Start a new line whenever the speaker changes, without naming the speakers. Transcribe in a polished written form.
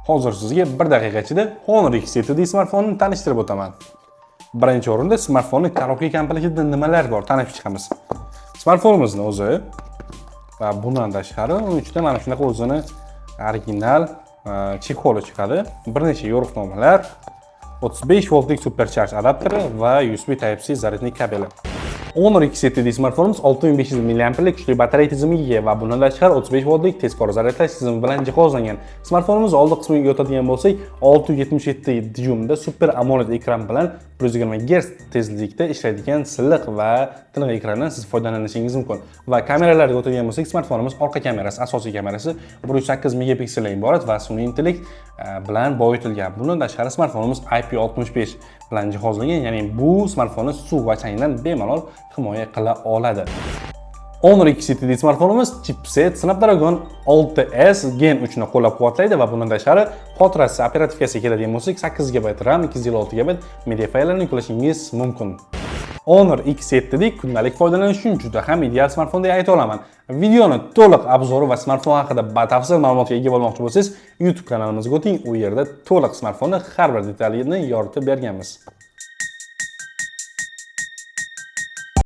Hozir sizga 1 daqiqa ichida Honor X7 smartfonini tanishtirib o'taman. Birinchi o'rinda smartfonning korobka komplektida nimalar bor, tanishib chiqamiz. Smartfonimizni o'zi va bundan tashqari uning ichida mana shunaqa o'zini original chexoli chiqadi. Bir necha yo'riqnomalar, 35 voltlik supercharge adapteri va USB Type-C zaryadnik kabeli. Honor X7 smartfonimiz 6500 mAh kuchli batareya tizimiga ega va bundan tashqari 35 voltlik tezkor zaryadlash tizimi bilan jihozlangan. Smartfonimiz oldi qismiga o'tadigan bo'lsak, 677 dyumda Super AMOLED ekran bilan 120 Hz tezlikda ishlaydigan silliq va tiniq ekrandan siz foydalanishingiz mumkin. Va kameralarga o'tadigan bo'lsak, smartfonimiz orqa kamerasi, asosiy kamerasi 108 megapikseldan iborat va sun'iy intellekt bilan boyitilgan. Bundan tashqari smartfonimiz IP65 bilan jihozlangan, ya'ni bu smartfonni suv va changdan bemalol himoya qila oladi. Honor X7 smartfonimiz chipset Snapdragon 6S Gen 3 ni qo'llab-quvvatlaydi va bundan tashqari xotirasi operativkasiga keladigan bo'lsak, 8 GB RAM, 256 GB media fayllarni yuklashingiz mumkin. Honor X7 kundalik foydalanish uchun juda ham ideal smartfon deb ayta olaman. Videoni to'liq obzori va smartfon haqida batafsil ma'lumotga ega bo'lmoqchi bo'lsangiz, YouTube kanalimizga o'ting. U yerda to'liq smartfonning har bir detalini yoritib berganmiz.